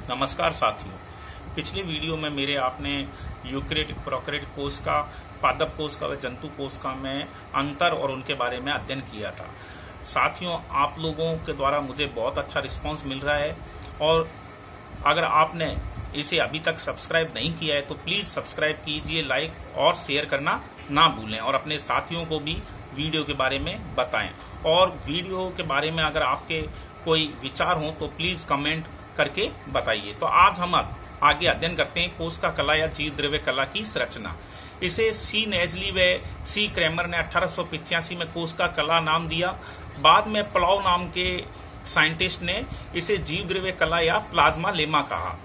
नमस्कार साथियों, पिछले वीडियो में मेरे आपने यूकैरियोटिक प्रोकैरियोटिक कोश का, पादप कोश का व जंतु कोश का में अंतर और उनके बारे में अध्ययन किया था। साथियों, आप लोगों के द्वारा मुझे बहुत अच्छा रिस्पांस मिल रहा है और अगर आपने इसे अभी तक सब्सक्राइब नहीं किया है तो प्लीज़ सब्सक्राइब कीजिए, लाइक और शेयर करना ना भूलें और अपने साथियों को भी वीडियो के बारे में बताएं। और वीडियो के बारे में अगर आपके कोई विचार हो तो प्लीज़ कमेंट करके बताइए। तो आज हम आगे अध्ययन करते हैं कोशिका कला या जीव द्रव्य कला की संरचना। इसे सी नेजली व सी क्रैमर ने 1885 में कोशिका कला नाम दिया। बाद में प्लाउ नाम के साइंटिस्ट ने इसे जीव द्रव्य कला या प्लाज्मा लेमा कहा।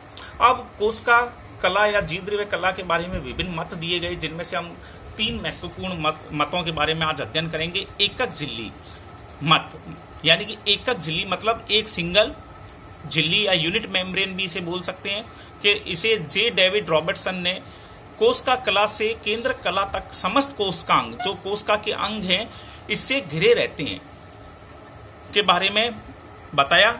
अब कोशिका कला या जीव द्रव्य कला के बारे में विभिन्न मत दिए गए, जिनमें से हम 3 महत्वपूर्ण मतों के बारे में आज अध्ययन करेंगे। एकक झिल्ली मत, यानी कि एकक झिल्ली मतलब एक सिंगल झिल्ली या यूनिट मेम्ब्रेन भी इसे बोल सकते हैं, कि इसे जे डेविड रॉबर्टसन ने कोशिका कला से केंद्र कला तक समस्त कोशिकांग, जो कोशिका के अंग हैं, इससे घिरे रहते हैं के बारे में बताया।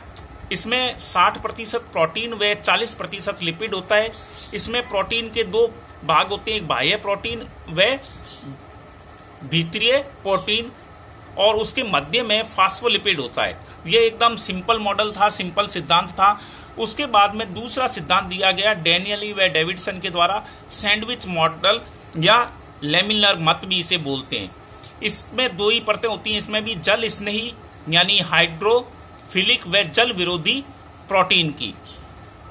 इसमें 60% प्रोटीन व 40% लिपिड होता है। इसमें प्रोटीन के 2 भाग होते हैं, एक बाह्य प्रोटीन व भीतरीय प्रोटीन, और उसके मध्य में फास्फोलिपिड होता है। यह एकदम सिंपल मॉडल था, सिंपल सिद्धांत था। उसके बाद में दूसरा सिद्धांत दिया गया डैनियली व डेविडसन के द्वारा, सैंडविच मॉडल या लेमिनर मत भी इसे बोलते हैं। इसमें 2 ही परतें होती हैं। इसमें भी जल स्नेही यानी हाइड्रोफिलिक व जल विरोधी प्रोटीन की।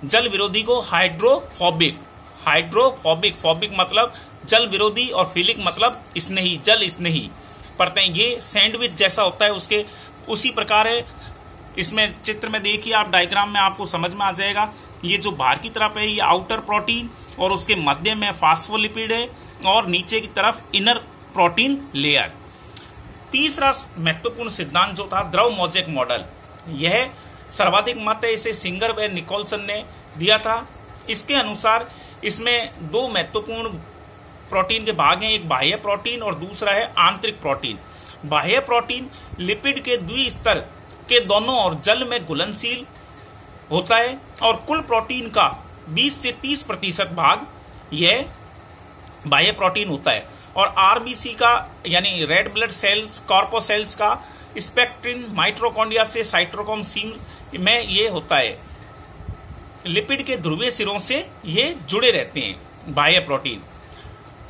जल विरोधी को हाइड्रोफोबिक, फोबिक मतलब जल विरोधी और फिलिक मतलब स्नेही, जल स्नेही परतें। ये सैंडविच जैसा होता है, उसके उसी प्रकार है। इसमें चित्र में देखिए आप, डायग्राम में आपको समझ में आ जाएगा। ये जो बाहर की तरफ है ये आउटर प्रोटीन और उसके मध्य में फास्फोलिपिड है और नीचे की तरफ इनर प्रोटीन लेयर। तीसरा महत्वपूर्ण सिद्धांत जो था द्रव मोज़ेक मॉडल, यह सर्वाधिक मत है। इसे सिंगर व निकोलसन ने दिया था। इसके अनुसार इसमें 2 महत्वपूर्ण प्रोटीन के भाग हैं, एक बाह्य प्रोटीन और दूसरा है आंतरिक प्रोटीन। बाह्य प्रोटीन लिपिड के द्विस्तर के दोनों ओर जल में घुलनशील होता है और कुल प्रोटीन का 20 से 30% भाग यह बाह्य प्रोटीन होता है। और आरबीसी का यानी रेड ब्लड सेल्स, कॉर्पोसेल्स का स्पेक्ट्रिन, माइटोकॉन्ड्रिया से साइटोक्रोम सी में ये होता है। लिपिड के ध्रुवीय सिरों से ये जुड़े रहते हैं बाह्य प्रोटीन।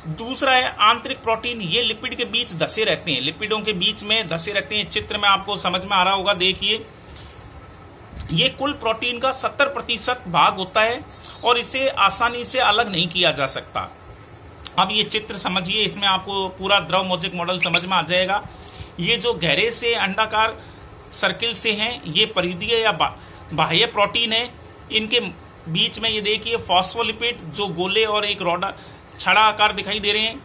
दूसरा है आंतरिक प्रोटीन, ये लिपिड के बीच धसे रहते हैं, लिपिडों के बीच में धसे रहते हैं। चित्र में आपको समझ में आ रहा होगा, देखिए। ये कुल प्रोटीन का 70% भाग होता है और इसे आसानी से अलग नहीं किया जा सकता। अब ये चित्र समझिए, इसमें आपको पूरा द्रव मोज़ेक मॉडल समझ में आ जाएगा। ये जो गहरे से अंडाकार सर्किल से हैं, ये परिधीय या बाह्य प्रोटीन है। इनके बीच में ये देखिए फॉस्फोलिपिड जो गोले और एक रोडा छड़ा आकार दिखाई दे रहे हैं।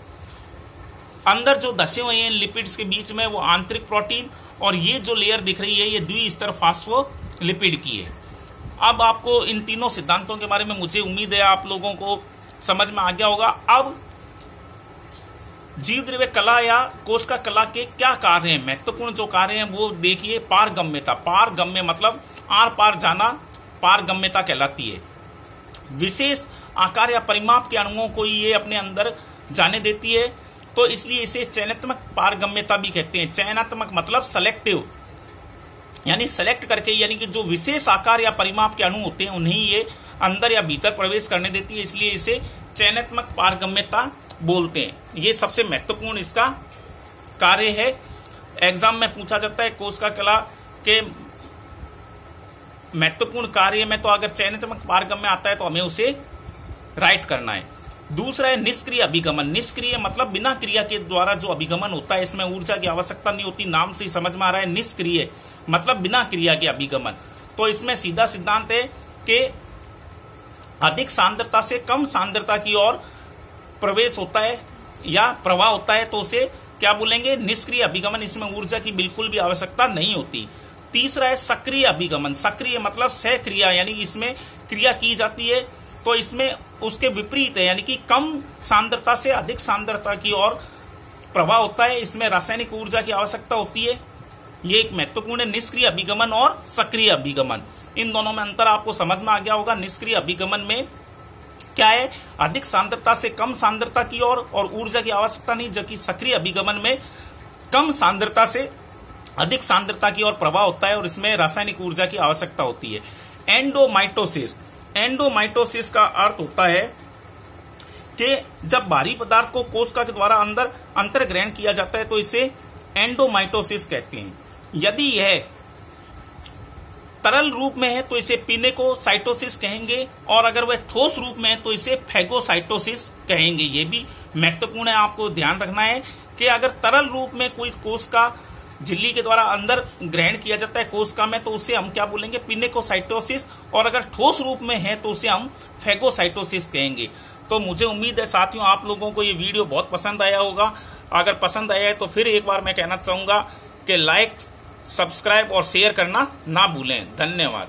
अंदर जो धसे हुए हैं लिपिड्स के बीच में वो आंतरिक प्रोटीन, और ये जो लेयर दिख रही है ये द्विस्तर फास्फोलिपिड की है। अब आपको इन तीनों सिद्धांतों के बारे में मुझे उम्मीद है आप लोगों को समझ में आ गया होगा। अब जीव द्रव्य कला या कोशिका कला के क्या कार्य हैं, महत्वपूर्ण जो कार्य हैं वो देखिए। पारगम्यता, पारगम्य मतलब आर पार जाना, पारगम्यता कहलाती है। विशेष आकार या परिमाप के अणुओं को ये अपने अंदर जाने देती है, तो इसलिए इसे चयनात्मक पारगम्यता भी कहते हैं। चयनात्मक मतलब सेलेक्टिव, यानी सेलेक्ट करके, यानी कि जो विशेष आकार या परिमाप के अणु होते हैं उन्हें ये अंदर या भीतर प्रवेश करने देती है, इसलिए इसे चयनात्मक पारगम्यता बोलते हैं। ये सबसे महत्वपूर्ण इसका कार्य है। एग्जाम में पूछा जाता है कोशिका कला के महत्वपूर्ण कार्य में, तो अगर चयनात्मक पारगम्य आता है तो हमें उसे राइट करना है। दूसरा है निष्क्रिय अभिगमन। निष्क्रिय मतलब बिना क्रिया के द्वारा जो अभिगमन होता है, इसमें ऊर्जा की आवश्यकता नहीं होती, नाम से ही समझ में आ रहा है। निष्क्रिय मतलब बिना क्रिया के अभिगमन। तो इसमें सीधा सिद्धांत है कि अधिक सांद्रता से कम सांद्रता की ओर प्रवेश होता है या प्रवाह होता है, तो उसे क्या बोलेंगे, निष्क्रिय अभिगमन। इसमें ऊर्जा की बिल्कुल भी आवश्यकता नहीं होती। तीसरा है सक्रिय अभिगमन। सक्रिय मतलब सहक्रिया, यानी इसमें क्रिया की जाती है, तो इसमें उसके विपरीत है, यानी कि कम सांद्रता से अधिक सांद्रता की ओर प्रवाह होता है। इसमें रासायनिक ऊर्जा की आवश्यकता होती है। ये एक महत्वपूर्ण है, निष्क्रिय अभिगमन और सक्रिय अभिगमन। इन दोनों में अंतर आपको समझ में आ गया होगा। निष्क्रिय अभिगमन में क्या है, अधिक सांद्रता से कम सांद्रता की ओर और ऊर्जा की आवश्यकता नहीं, जबकि सक्रिय अभिगमन में कम सांद्रता से अधिक सांद्रता की ओर प्रवाह होता है और इसमें रासायनिक ऊर्जा की आवश्यकता होती है। एंडोमाइटोसिस, एंडोमाइटोसिस का अर्थ होता है कि जब भारी पदार्थ को कोशिका के द्वारा अंदर अंतर्ग्रहण किया जाता है तो इसे एंडोमाइटोसिस कहते हैं। यदि यह तरल रूप में है तो इसे पिनेकोसाइटोसिस कहेंगे, और अगर वह ठोस रूप में है तो इसे फैगोसाइटोसिस कहेंगे। ये भी महत्वपूर्ण है, आपको ध्यान रखना है कि अगर तरल रूप में कोई कोशिका झिल्ली के द्वारा अंदर ग्रहण किया जाता है कोशिका में तो उसे हम क्या बोलेंगे, पिनेकोसाइटोसिस, और अगर ठोस रूप में है तो उसे हम फैगोसाइटोसिस कहेंगे। तो मुझे उम्मीद है साथियों आप लोगों को ये वीडियो बहुत पसंद आया होगा। अगर पसंद आया है तो फिर एक बार मैं कहना चाहूंगा कि लाइक, सब्सक्राइब और शेयर करना ना भूलें। धन्यवाद।